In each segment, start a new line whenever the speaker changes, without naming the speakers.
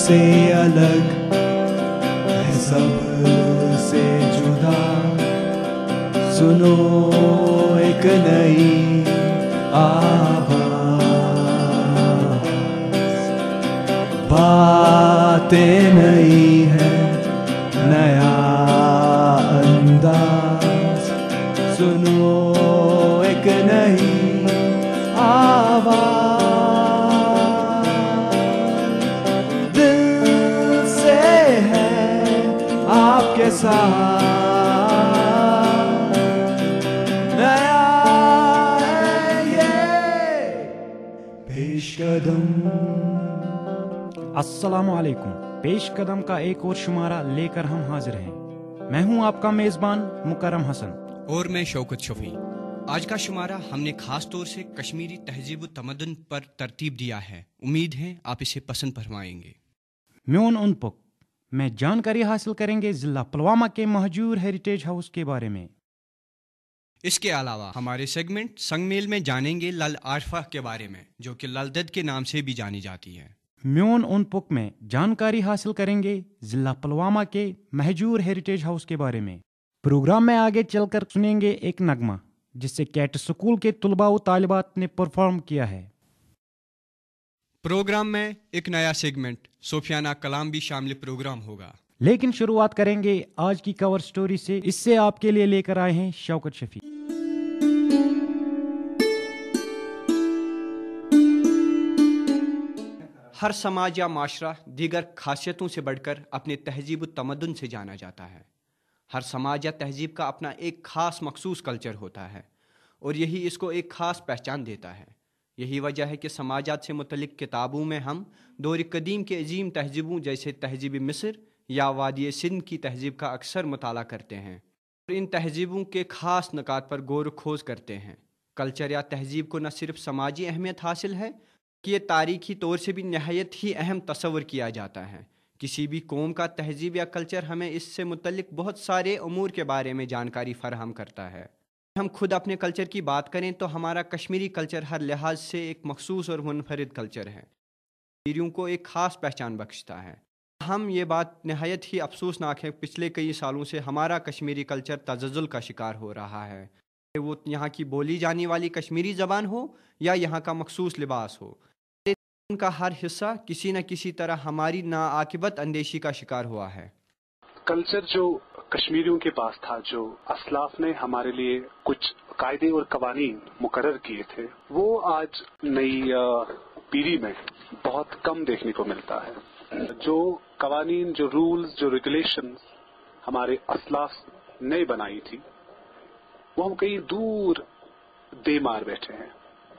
سے الگ ہے سب سے جدا، سنو ایک نئی آواز، باتیں نئی ہے نیا انداز، سنو ایک نئی آواز، دل سے ہے آپ کے ساتھ، نیا ہے یہ پیش قدم۔
السلام علیکم، پیش قدم کا ایک اور شمارہ لے کر ہم حاضر ہیں۔ میں ہوں آپ کا میزبان مکرم حسن،
اور میں شوکت شفیع۔ آج کا شمارہ ہم نے خاص طور سے کشمیری تہذیب و تمدن پر ترتیب دیا ہے، امید ہے آپ اسے پسند فرمائیں گے۔
میون ان پک میں جانکاری حاصل کریں گے ضلع پلوامہ کے مہجور ہیریٹیج ہاؤس کے بارے میں۔
اس کے علاوہ ہمارے سیگمنٹ سنگ میل میں جانیں گے لل عارفہ کے بارے میں، جو کہ لل دد کے نام سے بھی جانی جاتی ہے۔
میون ان پک میں جانکاری حاصل کریں گے ضلع پلوامہ کے مہجور ہیریٹیج ہاؤس کے بارے میں۔ پروگرام میں آگے چل کر سنیں گے ایک نغمہ جس سے کیٹ اسکول کے طلباء و طالبات نے پرفارم کیا ہے۔
پروگرام میں ایک نیا سیگمنٹ صوفیانہ کلام بھی شامل پروگرام ہوگا،
لیکن شروعات کریں گے آج کی کور سٹوری سے۔ اس سے آپ کے لیے لے کر آئے ہیں شوکت شفیع۔
ہر سماج یا معاشرہ دیگر خاصیتوں سے بڑھ کر اپنے تہذیب و تمدن سے جانا جاتا ہے۔ ہر سماج یا تہذیب کا اپنا ایک خاص مخصوص کلچر ہوتا ہے، اور یہی اس کو ایک خاص پہچان دیتا ہے۔ یہی وجہ ہے کہ سماجات سے متعلق کتابوں میں ہم دور قدیم کے عظیم تہذیبوں جیسے تہذیب مصر یا وادی سندھ کی تہذیب کا اکثر مطالعہ کرتے ہیں، اور ان تہذیبوں کے خاص نکات پر غور و خوض کرتے ہیں۔ کلچر یا تہذیب کو نہ صرف سماجی اہمیت حاصل ہے کہ یہ تاریخی طور سے بھی نہایت ہی اہم تصور کیا جاتا ہے۔ کسی بھی قوم کا تہذیب یا کلچر ہمیں اس سے متعلق بہت سارے امور کے بارے میں جانکاری فراہم کرتا ہے۔ ہم خود اپنے کلچر کی بات کریں تو ہمارا کشمیری کلچر ہر لحاظ سے ایک مخصوص اور منفرد کلچر ہے، کشمیریوں کو ایک خاص پہچان بخشتا ہے۔ ہم یہ بات نہایت ہی افسوسناک ہے، پچھلے کئی سالوں سے ہمارا کشمیری کلچر تزلزل کا شکار ہو رہا ہے، وہ یہاں کی بولی جانے والی کشمیری زبان ہو یا یہاں کا مخصوص لباس ہو، ان کا ہر حصہ کسی نہ کسی طرح ہماری ناعاقبت اندیشی کا شکار ہوا ہے۔
کلچر جو کشمیریوں کے پاس تھا، جو اسلاف نے ہمارے لیے کچھ قاعدے اور قوانین مقرر کیے تھے، وہ آج نئی پیڑھی میں بہت کم دیکھنے کو ملتا ہے۔ جو قوانین، جو رولز، جو ریگولیشن ہمارے اسلاف نے بنائی تھی، وہ ہم کہیں دور دے مار بیٹھے ہیں،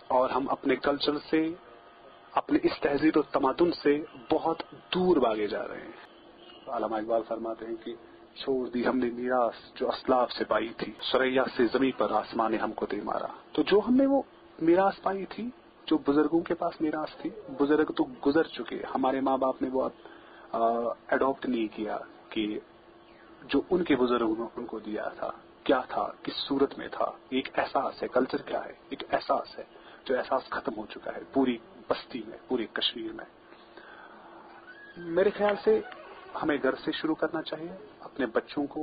اور ہم اپنے کلچر سے، اپنے اس تہذیب و تمدن سے بہت دور بھاگے جا رہے ہیں۔ علامہ اقبال فرماتے ہیں کہ چھوڑ دی ہم نے میراث جو اسلاف سے پائی تھی، ثریا سے زمیں پر آسمان نے ہم کو دے مارا۔ تو جو ہم نے وہ میراث پائی تھی، جو بزرگوں کے پاس میراث تھی، بزرگ تو گزر چکے، ہمارے ماں باپ نے وہ اڈاپٹ نہیں کیا کہ جو ان کے بزرگوں نے ان کو دیا تھا کیا تھا، کس صورت میں تھا۔ ایک احساس ہے، کلچر کیا ہے، ایک احساس ہے، جو احساس ختم ہو چکا ہے پوری بستی میں، پوری کشمیر میں۔ میرے خیال سے ہمیں گھر سے شروع کرنا چاہیے، اپنے بچوں کو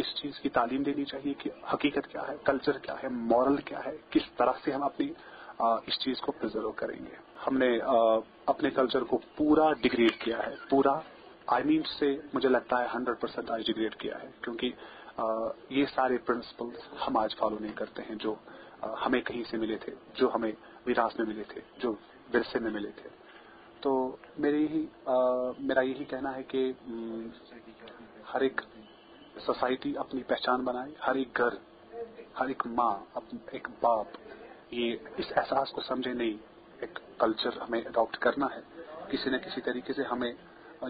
اس چیز کی تعلیم دینی چاہیے کہ حقیقت کیا ہے، کلچر کیا ہے، مورل کیا ہے، کس طرح سے ہم اپنی اس چیز کو پرزرو کریں گے۔ ہم نے اپنے کلچر کو پورا ڈیگریڈ کیا ہے، پورا سے مجھے لگتا ہے 100% آج ڈیگریڈ کیا ہے، کیونکہ یہ سارے پرنسپلز ہم آج فالو نہیں کرتے ہیں جو ہمیں کہیں سے ملے تھے، جو ہمیں میراث میں ملے تھے، جو ورثے میں ملے تھے۔ تو میرا یہی کہنا ہے کہ ہر ایک سوسائٹی اپنی پہچان بنائے، ہر ایک گھر، ہر ایک ماں، ایک باپ یہ اس احساس کو سمجھے، نہیں ایک کلچر ہمیں اڈاپٹ کرنا ہے، کسی نہ کسی طریقے سے ہمیں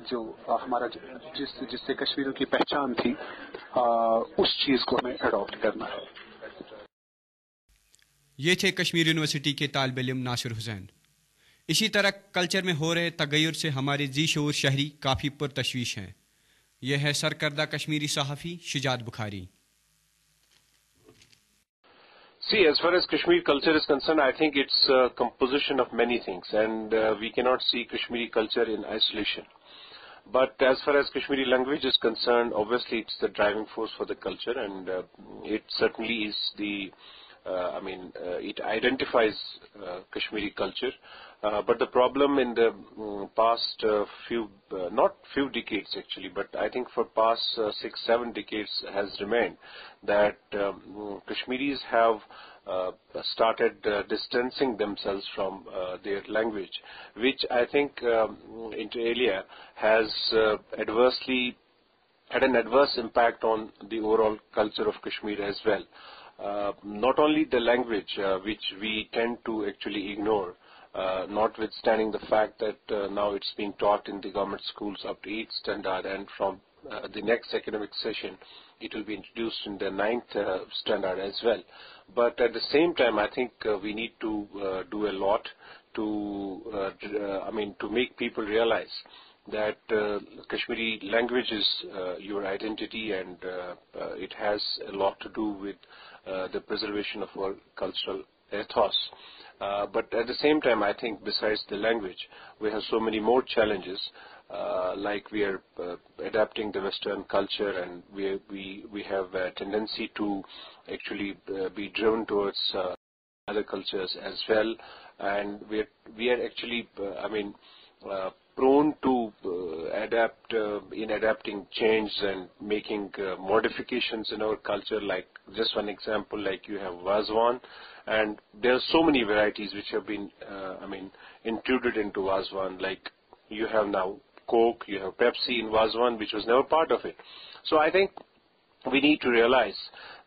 جو ہمارا جس سے کشمیریوں کی پہچان تھی، اس چیز کو ہمیں اڈاپٹ کرنا ہے۔
یہ تھے کشمیر یونیورسٹی کے طالب علم ناصر حسین۔ اسی طرح کلچر میں ہو رہے تغیر سے ہمارے ذی شعور شہری کافی پرتشویش ہیں۔ یہ ہے سرکردہ کشمیری صحافی شجاعت بخاری۔
See, as far as Kashmiri culture is concerned, I think it's a composition of many things, and we cannot see Kashmiri culture in isolation. But as far as Kashmiri language is concerned, obviously it's the driving force for the culture, and it certainly is it identifies Kashmiri culture. But the problem in the past not few decades actually, but I think for past 6-7 decades has remained that Kashmiris have started distancing themselves from their language, which I think inter alia has had an adverse impact on the overall culture of Kashmir as well. Not only the language, which we tend to actually ignore, notwithstanding the fact that now it's being taught in the government schools up to 8th standard, and from the next academic session it will be introduced in the 9th standard as well. But at the same time, I think we need to do a lot to make people realize that Kashmiri language is your identity, and it has a lot to do with the preservation of our cultural ethos. But at the same time, I think besides the language, we have so many more challenges, like we are adapting the Western culture, and we have a tendency to actually be driven towards other cultures as well, and we are actually prone to adapting change and making modifications in our culture. Like just one example, like you have Wazwan, and there are so many varieties which have been included into Wazwan. Like you have now Coke, you have Pepsi in Wazwan, which was never part of it. So I think we need to realize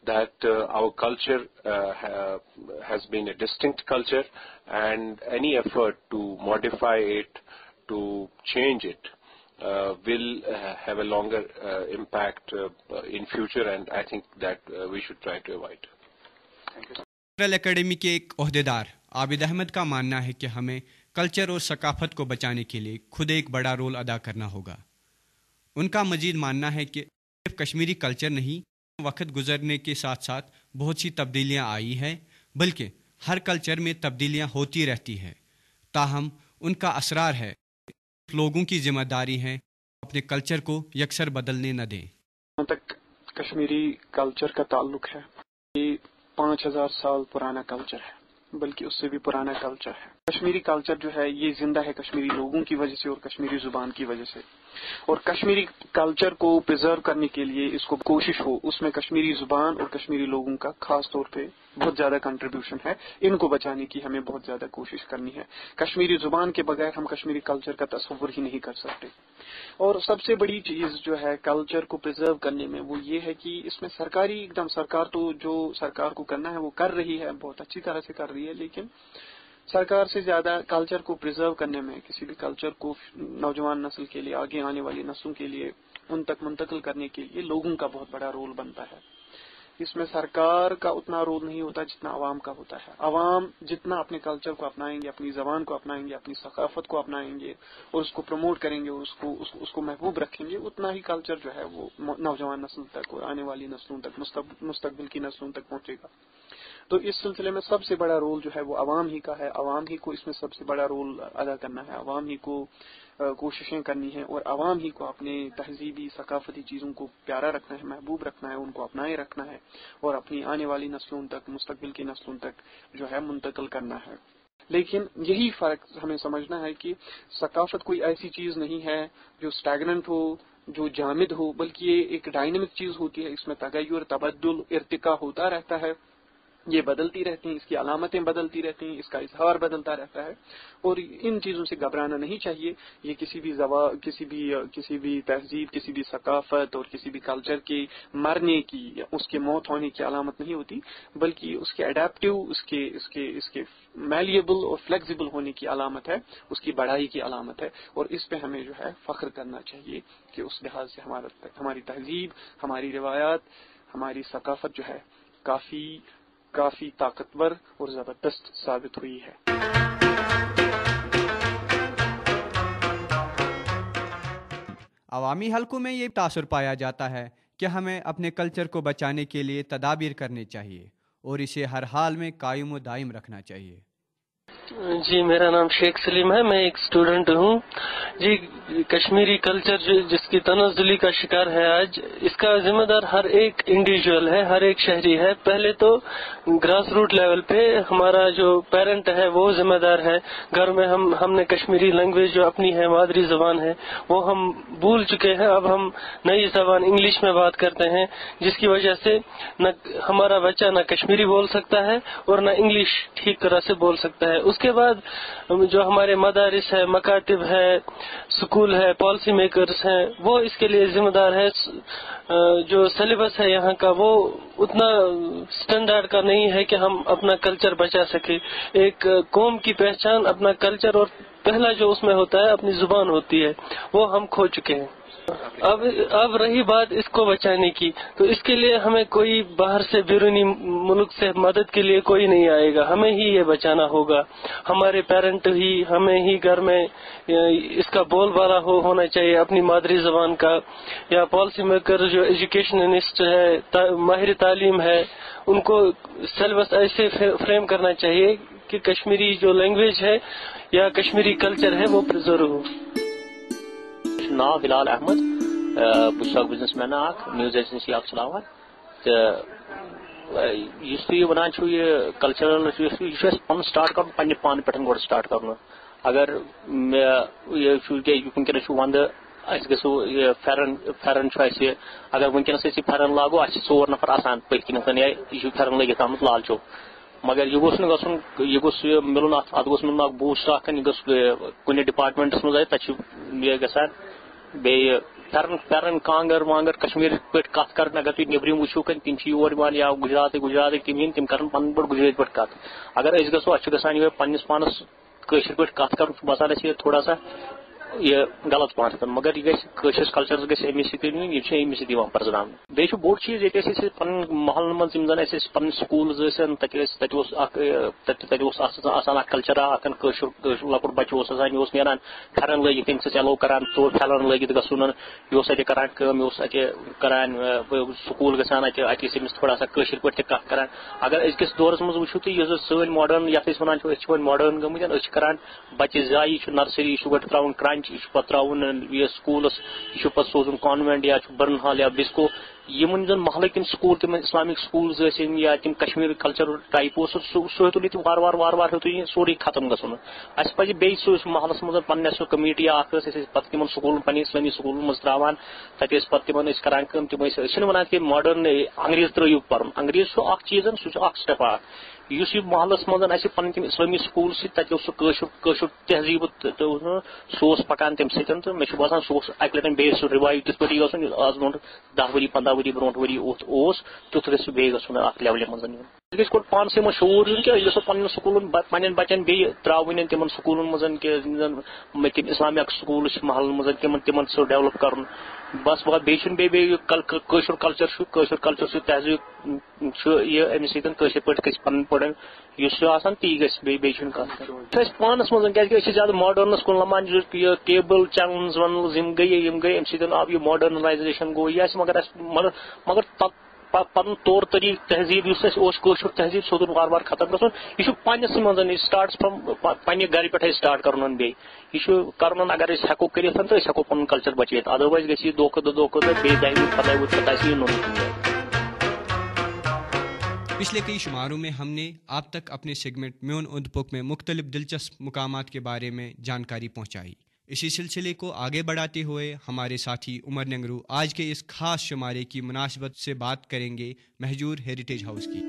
that our culture has been a distinct culture, and any effort to modify it, to change it, will have a longer impact in future, and I think that we should try to avoid. Thank you.
Cultural academy کے ایک عہدیدار عابد احمد کا ماننا ہے کہ ہمیں culture اور ثقافت کو بچانے کے لیے خود ایک بڑا رول ادا کرنا ہوگا. ان کا مزید ماننا ہے کہ صرف کشمیری کلچر نہیں، وقت گزرنے کے ساتھ ساتھ بہت سی تبدیلیاں آئی ہیں، بلکہ ہر کلچر میں تبدیلیاں ہوتی رہتی ہیں، تاہم ان کا اسرار ہے. لوگوں کی ذمہ داری ہے اپنے کلچر کو یکسر بدلنے نہ دیں.
جہاں تک کشمیری کلچر کا تعلق ہے، یہ 5000 سال پرانا کلچر ہے، بلکہ اس سے بھی پرانا کلچر ہے. کشمیری کلچر جو ہے یہ زندہ ہے کشمیری لوگوں کی وجہ سے اور کشمیری زبان کی وجہ سے، اور کشمیری کلچر کو پرزرو کرنے کے لیے اس کو کوشش ہو، اس میں کشمیری زبان اور کشمیری لوگوں کا خاص طور پہ بہت زیادہ کنٹریبیوشن ہے. ان کو بچانے کی ہمیں بہت زیادہ کوشش کرنی ہے. کشمیری زبان کے بغیر ہم کشمیری کلچر کا تصور ہی نہیں کر سکتے. اور سب سے بڑی چیز جو ہے کلچر کو پرزرو کرنے میں وہ یہ ہے کہ اس میں سرکار تو جو سرکار کو کرنا ہے وہ کر رہی ہے، بہت اچھی طرح سے کر رہی ہے، لیکن سرکار سے زیادہ کلچر کو پرزرو کرنے میں، کسی بھی کلچر کو نوجوان نسل کے لیے، آگے آنے والی نسلوں کے لیے ان تک منتقل کرنے کے لیے لوگوں کا بہت بڑا رول بنتا ہے. اس میں سرکار کا اتنا رول نہیں ہوتا جتنا عوام کا ہوتا ہے. عوام جتنا اپنے کلچر کو اپنائیں گے، اپنی زبان کو اپنائیں گے، اپنی ثقافت کو اپنائیں گے اور اس کو پروموٹ کریں گے، اس کو محبوب رکھیں گے، اتنا ہی کلچر جو ہے وہ نوجوان نسل تک اور آنے والی نسلوں تک، مستقبل کی نسلوں تک پہنچے گا. تو اس سلسلے میں سب سے بڑا رول جو ہے وہ عوام ہی کا ہے. عوام ہی کو اس میں سب سے بڑا رول ادا کرنا ہے. عوام ہی کو کوششیں کرنی ہیں اور عوام ہی کو اپنے تہذیبی ثقافتی چیزوں کو پیارا رکھنا ہے، محبوب رکھنا ہے، ان کو اپنائے رکھنا ہے اور اپنی آنے والی نسلوں تک، مستقبل کی نسلوں تک جو ہے منتقل کرنا ہے. لیکن یہی فرق ہمیں سمجھنا ہے کہ ثقافت کوئی ایسی چیز نہیں ہے جو اسٹیگننٹ ہو، جو جامد ہو، بلکہ یہ ایک ڈائنامک چیز ہوتی ہے. اس میں تغیر، تبدل، ارتقاء ہوتا رہتا ہے. یہ بدلتی رہتی ہیں، اس کی علامتیں بدلتی رہتی ہیں، اس کا اظہار بدلتا رہتا ہے اور ان چیزوں سے گھبرانا نہیں چاہیے. یہ کسی بھی تہذیب، کسی بھی ثقافت اور کسی بھی کلچر کے مرنے کی، اس کے موت ہونے کی علامت نہیں ہوتی، بلکہ اس کے اڈیپٹیو، اس کے میلیبل اور فلیکسیبل ہونے کی علامت ہے، اس کی بڑائی کی علامت ہے. اور اس پہ ہمیں جو ہے فخر کرنا چاہیے کہ اس لحاظ سے ہماری تہذیب، ہماری روایات، ہماری ثقافت جو ہے کافی طاقتور اور زبردست ثابت ہوئی ہے.
عوامی حلقوں میں یہ تاثر پایا جاتا ہے کہ ہمیں اپنے کلچر کو بچانے کے لیے تدابیر کرنے چاہیے اور اسے ہر حال میں قائم و دائم رکھنا چاہیے۔
جی میرا نام شیخ سلیم ہے، میں ایک اسٹوڈنٹ ہوں۔ جی کشمیری کلچر جس کی تنزلی کا شکار ہے آج، اس کا ذمہ دار ہر ایک انڈیویجول ہے، ہر ایک شہری ہے۔ پہلے تو گراس روٹ لیول پہ ہمارا جو پیرنٹ ہے وہ ذمہ دار ہے۔ گھر میں ہم نے کشمیری لینگویج جو اپنی ہے، مادری زبان ہے، وہ ہم بھول چکے ہیں۔ اب ہم نئی زبان انگلش میں بات کرتے ہیں، جس کی وجہ سے نہ ہمارا بچہ نہ کشمیری بول سکتا ہے اور نہ انگلش ٹھیک طرح سے بول سکتا ہے۔ اس کے بعد جو ہمارے مدارس ہے، مکاتب ہے، اسکول ہے، پالیسی میکرز ہیں، وہ اس کے لیے ذمہ دار ہے۔ جو سلیبس ہے یہاں کا وہ اتنا سٹینڈرڈ کا نہیں ہے کہ ہم اپنا کلچر بچا سکیں۔ ایک قوم کی پہچان اپنا کلچر، اور پہلا جو اس میں ہوتا ہے اپنی زبان ہوتی ہے، وہ ہم کھو چکے ہیں۔ اب رہی بات اس کو بچانے کی، تو اس کے لیے ہمیں کوئی باہر سے بیرونی ملک سے مدد کے لیے کوئی نہیں آئے گا، ہمیں ہی یہ بچانا ہوگا۔ ہمارے پیرنٹ ہی، ہمیں ہی گھر میں اس کا بول بالا ہونا چاہیے اپنی مادری زبان کا، یا پالیسی میکر جو ایجوکیشنسٹ ہے، ماہر تعلیم ہے، ان کو سلیبس ایسے فریم کرنا چاہیے کہ کشمیری جو لینگویج ہے یا کشمیری کلچر ہے وہ پرزرو ہو۔
ناو ہلال احمد، بہت بزنس مین اخ، نیوز ایجنسی اخ چلاوان، تو اس تھی ونان چھو یہ کلچرل یہ پن سٹارٹ کرن پنہ پان پہ گوڈ سٹارٹ کرن۔ اگر ونکس ونٛدٕ اَسہِ گژھو یہ پھیرن چھُ اگر ونکس پھیرن لاگو اَسہِ 4 نفر آسان پٔتۍ کِنۍ یا یہ پھیرن لٲگِتھ آمُت لال چوک، مگر یہ گوٚژھ نہٕ گژھُن، یہ گوٚژھ مِلُن اتھ گوٚژھ مِلُن اکھ بوسٹ اکھ، یہِ گوٚژھ کُنہِ ڈپارٹمنٹس منٛز تتہِ چھُ یہ گژھان بیٚیہِ پھیرن کانگر وانگر کشمیر پہ کت کر، اگر تھی نیبرم وچھو تم یور یا گجرات تم تم کر پن پہ گجرات پہ کت۔ اگر اس گھو اچھا گھان یہ پنس پانس قشر پہ کت کر باسان یہ تھوڑا سا یہ غلط پہنچ، مگر یہ گھس کلچر گھس امس سۭتۍ امس سۭتۍ یوان پرزناؤن۔ بیٚیہِ چھُ بوٚڑ چیٖز ییٚتہِ پن محلن منٛز یِم زن پن سکوٗلز ٲسۍ تتہِ اوس آسان اکھ کلچرا اکھ کٲشُر لۄکُٹ بچہِ اوس آسان، یہِ اوس نیران پھیرن لٲگِتھ تمہِ سۭتۍ ایلو کران پھیرن لٲگِتھ گژھُن، یہِ اوس اتہِ کران کٲم، یہِ اوس اتہِ کران سکوٗل گژھان اتہِ ٲسۍ أمِس تھوڑا سا کٲشِر پٲٹھۍ تہِ کتھ کران۔ اگر أزکِس دورس منٛز وٕچھو تُہۍ یُس سٲنۍ ماڈٲرن یتھ أسۍ ونان چھِ، أسۍ چھِ وۄنۍ ماڈٲرن گٔمٕتۍ، أسۍ چھِ کران بچہِ زایہِ، یہِ چھُ نرسری، یہِ چھُ گۄڈٕ تراوُن کرنچ، یہِ چھُ پتہٕ تراوُن یہ سکولس، یہ پتہ سوزن کانوینٹ یا برن ہال یا بسکو، یمن زن محلک تم سکول تم اسلامک سکولز یا تم کشمیر کلچر ٹائپ سہ ہوں وار وار ہوں سوری ختم گھن۔ اس پہ بیس محلس مز پنہ سو کمیٹی اخ پتہ تم سکولن پنہ اسلامی سکولن مز تراوان، تتہ پتہ تم کران تم ونان کہ ماڈرن انگریز ترٲیِو پرن، انگریز اخ چیز سہ سٹیپ اخ اس محلس مز پن تم اسلامی سکول تتہ سہ تہذیب سہ پکان تم سن، تو مجھے باسان سہ اکہ لٹن بیس ریوائو کت پہ گھن آز برو 10 ؤری 15 ؤری برو ؤری تیت گھس بیٚیہِ گژھُن اکھ لیولہِ منٛز یُن۔ أسۍ گژھِ گۄڈٕ پانسٕے منٛز شعوٗر یُن کہ أسۍ گژھو پنٕنٮ۪ن سکوٗلن پنٕنٮ۪ن بچن بیٚیہِ ترٛاوٕنۍ تِمن سکوٗلن منٛز کہ تِم اسلامک سکوٗل چھِ محلن منٛز تِمن سُہ ڈیولپ کرُن۔ بس بیٚیہِ چھُنہٕ بیٚیہِ کٲشُر کلچر چھُ تہذیٖب چھُ یہِ امہِ سۭتۍ کٲشِر پٲٹھۍ گژھِ پنٕنۍ پٲٹھۍ یُس چھُ آسان تی گژھِ بیٚیہِ چھُنہٕ کانٛہہ چھُ اَسہِ پانس منٛز کیازِ أسۍ چھِ زیادٕ ماڈٲرنس کُن لمان، یہِ کیبل چینلز وینلز یِم گٔیے امہِ سۭتۍ آو یہِ ماڈرنایزیشن گوٚو یہِ آسہِ، مگر پن طور طریقہٕ تہذیٖب یُس اَسہِ اوس کٲشُر تہذیٖب سُہ ہیوٚتُن وارٕ وارٕ ختم گژھُن۔ یہِ چھُ پننِسٕے منٛز یہِ سٹارٹس فرام پننہِ گرِ پٮ۪ٹھے سٹارٹ کرُن بیٚیہِ یہِ چھُ کرُن، اگر أسۍ ہٮ۪کو کٔرِتھ تہٕ أسۍ ہٮ۪کو پنُن کلچر بچٲیِتھ، ادروایز گژھِ یہِ دۄہ کھۄتہٕ دۄہ بیٚیہِ دہہِ ؤری 15 ؤری پتہٕ آسہِ یہِ نوٚن۔
پچھلے کئی شماروں میں ہم نے آپ تک اپنے سیگمنٹ میون اوند پک میں مختلف دلچسپ مقامات کے بارے میں جانکاری پہنچائی۔ اسی سلسلے کو آگے بڑھاتے ہوئے ہمارے ساتھی عمر ننگرو آج کے اس خاص شمارے کی مناسبت سے بات کریں گے مہجور ہیریٹیج ہاؤس کی۔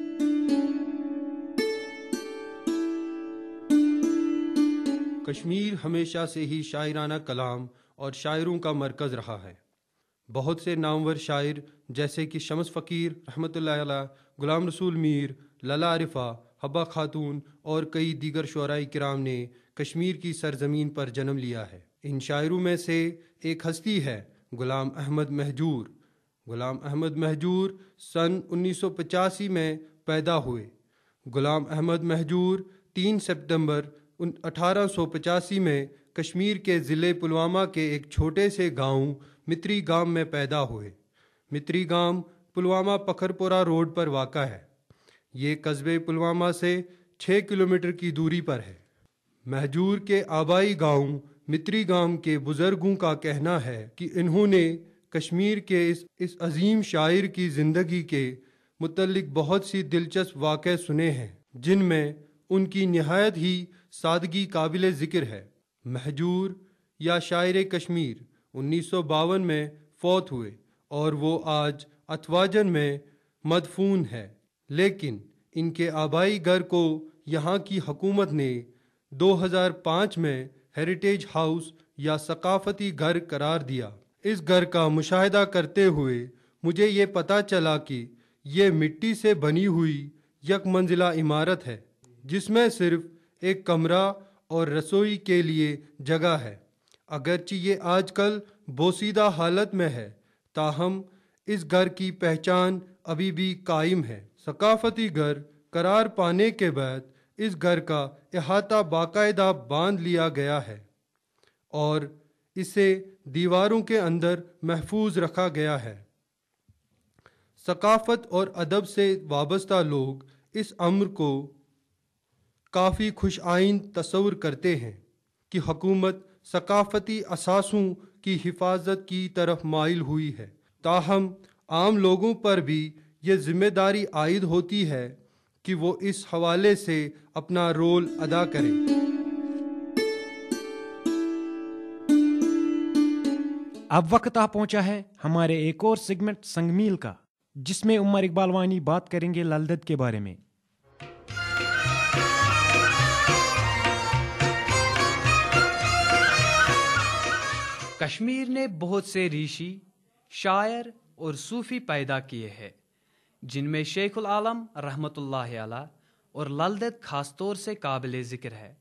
کشمیر ہمیشہ سے ہی شاعرانہ کلام اور شاعروں کا مرکز رہا ہے۔ بہت سے نامور شاعر جیسے کہ شمس فقیر رحمۃ اللہ علیہ، غلام رسول میر، للا عارفہ، حبہ خاتون اور کئی دیگر شعراء کرام نے کشمیر کی سرزمین پر جنم لیا ہے۔ ان شاعروں میں سے ایک ہستی ہے غلام احمد مہجور۔ غلام احمد مہجور سن 1985 میں پیدا ہوئے۔ غلام احمد مہجور 3 سپتمبر 1885 میں کشمیر کے ضلع پلوامہ کے ایک چھوٹے سے گاؤں متری گام میں پیدا ہوئے۔ متری گام پلوامہ پکھرپورہ روڈ پر واقع ہے۔ یہ قصبے پلوامہ سے 6 کلومیٹر کی دوری پر ہے۔ مہجور کے آبائی گاؤں متری گام کے بزرگوں کا کہنا ہے کہ انہوں نے کشمیر کے اس عظیم شاعر کی زندگی کے متعلق بہت سی دلچسپ واقعے سنے ہیں، جن میں ان کی نہایت ہی سادگی قابل ذکر ہے۔ مہجور یا شاعر کشمیر 1952 میں فوت ہوئے اور وہ آج اتواجن میں مدفون ہے، لیکن ان کے آبائی گھر کو یہاں کی حکومت نے 2005 میں ہیریٹیج ہاؤس یا ثقافتی گھر قرار دیا۔ اس گھر کا مشاہدہ کرتے ہوئے مجھے یہ پتہ چلا کہ یہ مٹی سے بنی ہوئی یک منزلہ عمارت ہے، جس میں صرف ایک کمرہ اور رسوئی کے لیے جگہ ہے۔ اگرچہ یہ آج کل بوسیدہ حالت میں ہے، تاہم اس گھر کی پہچان ابھی بھی قائم ہے۔ ثقافتی گھر قرار پانے کے بعد اس گھر کا احاطہ باقاعدہ باندھ لیا گیا ہے اور اسے دیواروں کے اندر محفوظ رکھا گیا ہے۔ ثقافت اور ادب سے وابستہ لوگ اس امر کو کافی خوش آئند تصور کرتے ہیں کہ حکومت ثقافتی اثاثوں کی حفاظت کی طرف مائل ہوئی ہے، تاہم عام لوگوں پر بھی یہ ذمہ داری عائد ہوتی ہے کہ وہ اس حوالے سے اپنا رول ادا کریں۔
اب وقت آ پہنچا ہے ہمارے ایک اور سیگمنٹ سنگ میل کا، جس میں عمر اقبال وانی بات کریں گے لل دید کے بارے میں۔
کشمیر نے بہت سے ریشی، شاعر اور صوفی پیدا کیے ہیں، جن میں شیخ العالم رحمۃ اللہ علیہ اور لل دید خاص طور سے قابل ذکر ہے۔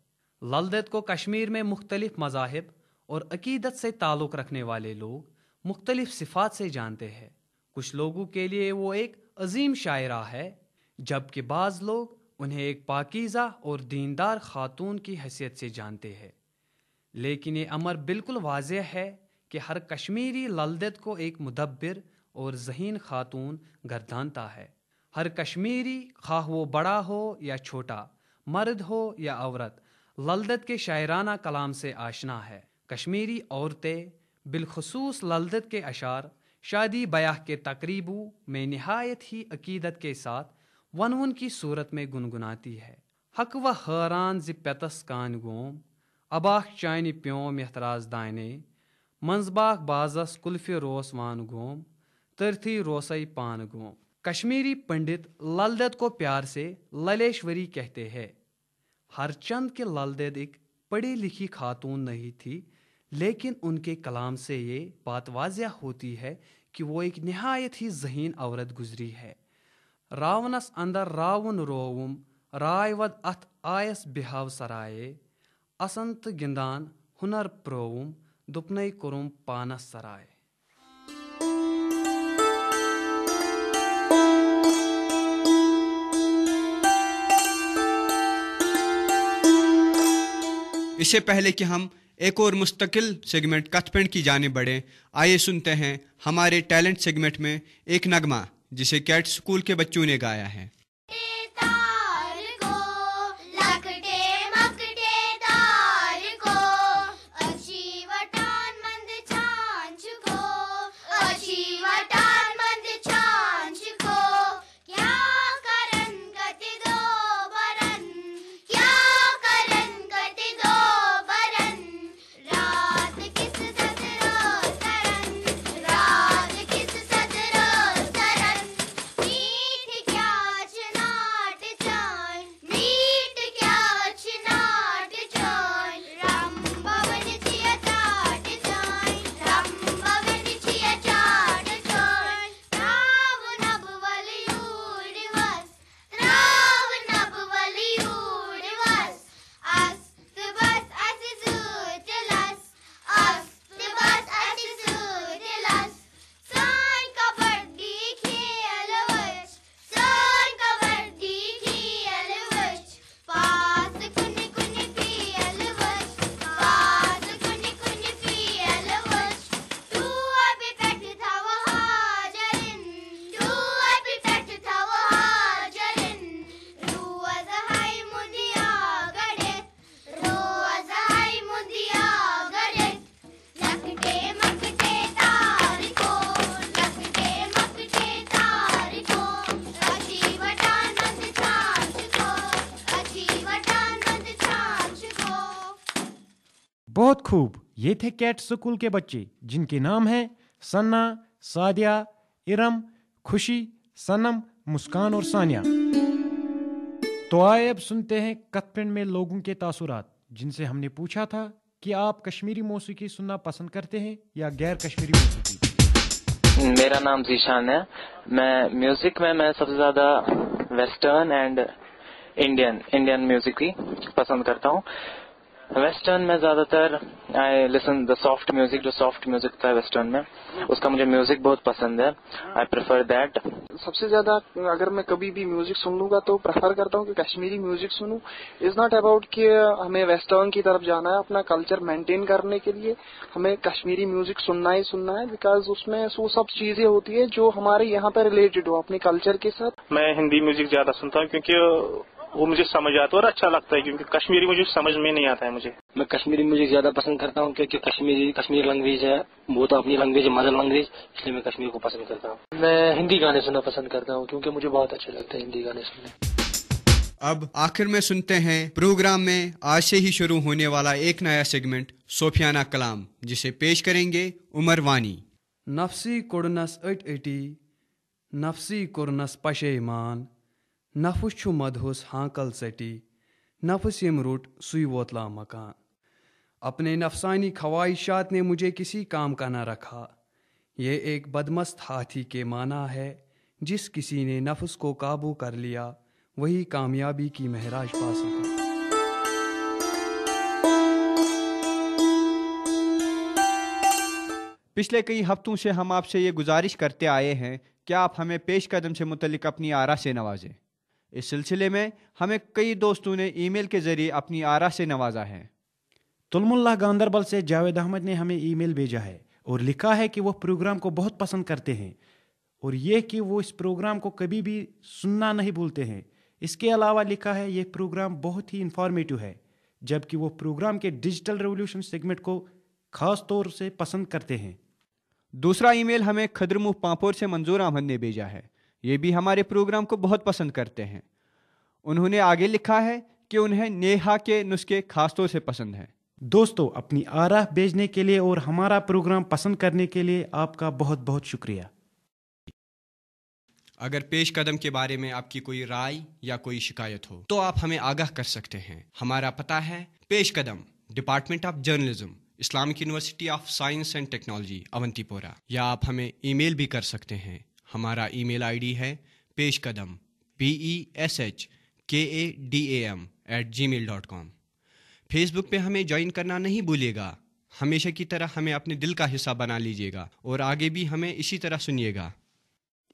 لل دید کو کشمیر میں مختلف مذاہب اور عقیدت سے تعلق رکھنے والے لوگ مختلف صفات سے جانتے ہیں۔ کچھ لوگوں کے لیے وہ ایک عظیم شاعرہ ہے، جبکہ بعض لوگ انہیں ایک پاکیزہ اور دیندار خاتون کی حیثیت سے جانتے ہیں۔ لیکن یہ امر بالکل واضح ہے کہ ہر کشمیری لل دید کو ایک مدبر اور ذہین خاتون گردانتا ہے۔ ہر کشمیری، خواہ وہ بڑا ہو یا چھوٹا، مرد ہو یا عورت، لل دید کے شاعرانہ کلام سے آشنا ہے۔ کشمیری عورتیں بالخصوص لل دید کے اشعار شادی بیاہ کے تقریبوں میں نہایت ہی عقیدت کے ساتھ ونون کی صورت میں گنگناتی ہے۔ حق و حیران ز پیتس کان گوم، اباخ چانہ پیوم یتھ راز دانے، منزباخ بازس کلف روس وان گوم، ترتھی روسئی پان گوم۔ کشمیری پنڈت لل دید کو پیار سے للیشوری کہتے ہیں۔ ہر چند کہ لل دید ایک پڑھی لکھی خاتون نہیں تھی، لیکن ان کے کلام سے یہ بات واضح ہوتی ہے کہ وہ ایک نہایت ہی ذہین عورت گزری ہے۔ راونس اندر راون رووم، رائے ود اتھ آیس بہاو سرائے، اسنت گندان ہنر پرووم، دپنے کوروم پانس سرائے۔
اس سے پہلے کہ ہم ایک اور مستقل سیگمنٹ کتھ پینٹ کی جانب بڑھیں، آئیے سنتے ہیں ہمارے ٹیلنٹ سیگمنٹ میں ایک نغمہ جسے کیٹ اسکول کے بچوں نے گایا ہے۔
بہت خوب. یہ تھے کیٹ سکول کے بچے جن کے نام ہیں ثنا، سعدیہ، ارم، خوشی، صنم، مسکان اور ثانیہ. تو آئے اب سنتے ہیں کتھ پنڈ میں لوگوں کے تاثرات جن سے ہم نے پوچھا تھا کہ آپ کشمیری موسیقی سننا پسند کرتے ہیں یا غیر کشمیری موسیقی.
میرا نام ذیشان ہے. میں میوزک میں سب سے زیادہ ویسٹرن اینڈ انڈین میوزک ہی پسند کرتا ہوں. ویسٹرن میں زیادہ تر آئی لسن دا سافٹ میوزک. جو سافٹ میوزک ہوتا ہے ویسٹرن میں اس کا مجھے میوزک بہت پسند ہے. I prefer that.
سب سے زیادہ اگر میں کبھی بھی میوزک سن لوں گا تو پریفر کرتا ہوں کہ کشمیری میوزک سنوں. از ناٹ اباؤٹ کہ ہمیں ویسٹرن کی طرف جانا ہے. اپنا کلچر مینٹین کرنے کے لیے ہمیں کشمیری میوزک سننا ہے بیکاز اس میں وہ سب چیزیں ہوتی ہے جو ہمارے یہاں پہ ریلیٹڈ ہو اپنے کلچر کے ساتھ.
میں ہندی میوزک زیادہ سنتا ہوں کیونکہ وہ مجھے سمجھ آتا ہے اور اچھا لگتا ہے کیونکہ کشمیری مجھے سمجھ میں نہیں آتا ہے. میں
کشمیری میوزک زیادہ پسند کرتا ہوں کیونکہ کشمیری لینگویج ہے, وہ تو اپنی لینگویج ہے, مدر لینگویج, اس لیے میں کشمیر کو پسند کرتا ہوں.
میں ہندی گانے سننا پسند کرتا ہوں کیونکہ مجھے بہت اچھے لگتے ہیں ہندی گانے سننے.
اب آخر میں سنتے ہیں پروگرام میں آج سے ہی شروع ہونے والا ایک نیا سیگمنٹ صوفیانہ کلام جسے پیش کریں گے عمر وانی.
نفسی کوڑنس اٹ اٹی نفسی کورنس پشیمان نفس چھو مدہوس ہانکل سٹی نفس یم روٹ سوئی ووتلا مکان. اپنے نفسانی خواہشات نے مجھے کسی کام کا نہ رکھا. یہ ایک بدمست ہاتھی کے معنی ہے. جس کسی نے نفس کو قابو کر لیا وہی کامیابی کی مہراج پا سکا.
پچھلے کئی ہفتوں سے ہم آپ سے یہ گزارش کرتے آئے ہیں کہ آپ ہمیں پیش قدم سے متعلق اپنی آراء سے نوازیں. اس سلسلے میں ہمیں کئی دوستوں نے ای میل کے ذریعے اپنی آراء سے نوازا ہے.
تلم اللہ گاندربل سے جاوید احمد نے ہمیں ای میل بھیجا ہے اور لکھا ہے کہ وہ پروگرام کو بہت پسند کرتے ہیں اور یہ کہ وہ اس پروگرام کو کبھی بھی سننا نہیں بھولتے ہیں. اس کے علاوہ لکھا ہے یہ پروگرام بہت ہی انفارمیٹو ہے جبکہ وہ پروگرام کے ڈیجیٹل ریولیوشن سیگمنٹ کو خاص طور سے پسند کرتے ہیں.
دوسرا ای میل ہمیں کھدرموہ پامپور سے منظور احمد نے بھیجا ہے. یہ بھی ہمارے پروگرام کو بہت پسند کرتے ہیں. انہوں نے آگے لکھا ہے کہ انہیں نیہا کے نسخے خاص طور سے پسند ہیں.
دوستو اپنی آراء بھیجنے کے لیے اور ہمارا پروگرام پسند کرنے کے لیے آپ کا بہت بہت شکریہ.
اگر پیش قدم کے بارے میں آپ کی کوئی رائے یا کوئی شکایت ہو تو آپ ہمیں آگاہ کر سکتے ہیں. ہمارا پتہ ہے پیش قدم، department of journalism, Islamic University of Science and Technology, Awantipora. یا آپ ہمیں ای میل بھی کر سکتے ہیں. ہمارا ای میل آئی ڈی ہے پیش قدم peshkadam@gmail.com. فیس بک پہ ہمیں جوائن کرنا نہیں بھولیے گا. ہمیشہ کی طرح ہمیں اپنے دل کا حصہ بنا لیجیے گا اور آگے بھی ہمیں اسی طرح سنیے گا.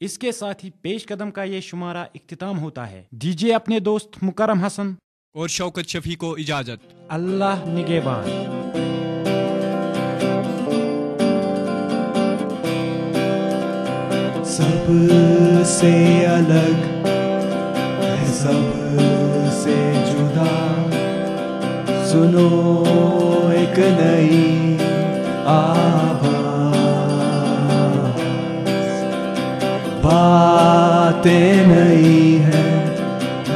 اس کے ساتھ ہی پیش قدم کا یہ شمارہ اختتام ہوتا ہے. دیجیے اپنے دوست مکرم حسن
اور شوکت شفیع کو اجازت.
اللہ نگہبان.
سب سے الگ ہے سب سے جدا، سنو ایک نئی آواز، باتیں نئی ہیں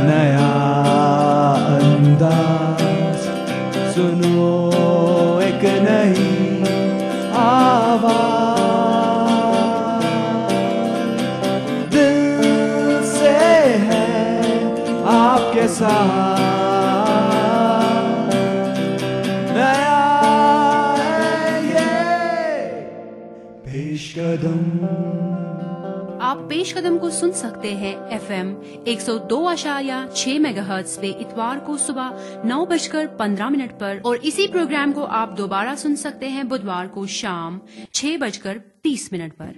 نیا انداز، سنو ایک نئی آواز، دل سے ہے آپ کے ساتھ نیا ہے یہ پیش قدم.
آپ پیش قدم کو سن سکتے ہیں FM 102.6 MHz پہ اتوار کو صبح 9:15 پر، اور اسی پروگرام کو آپ دوبارہ سن سکتے ہیں بدوار کو شام 6:30 پر.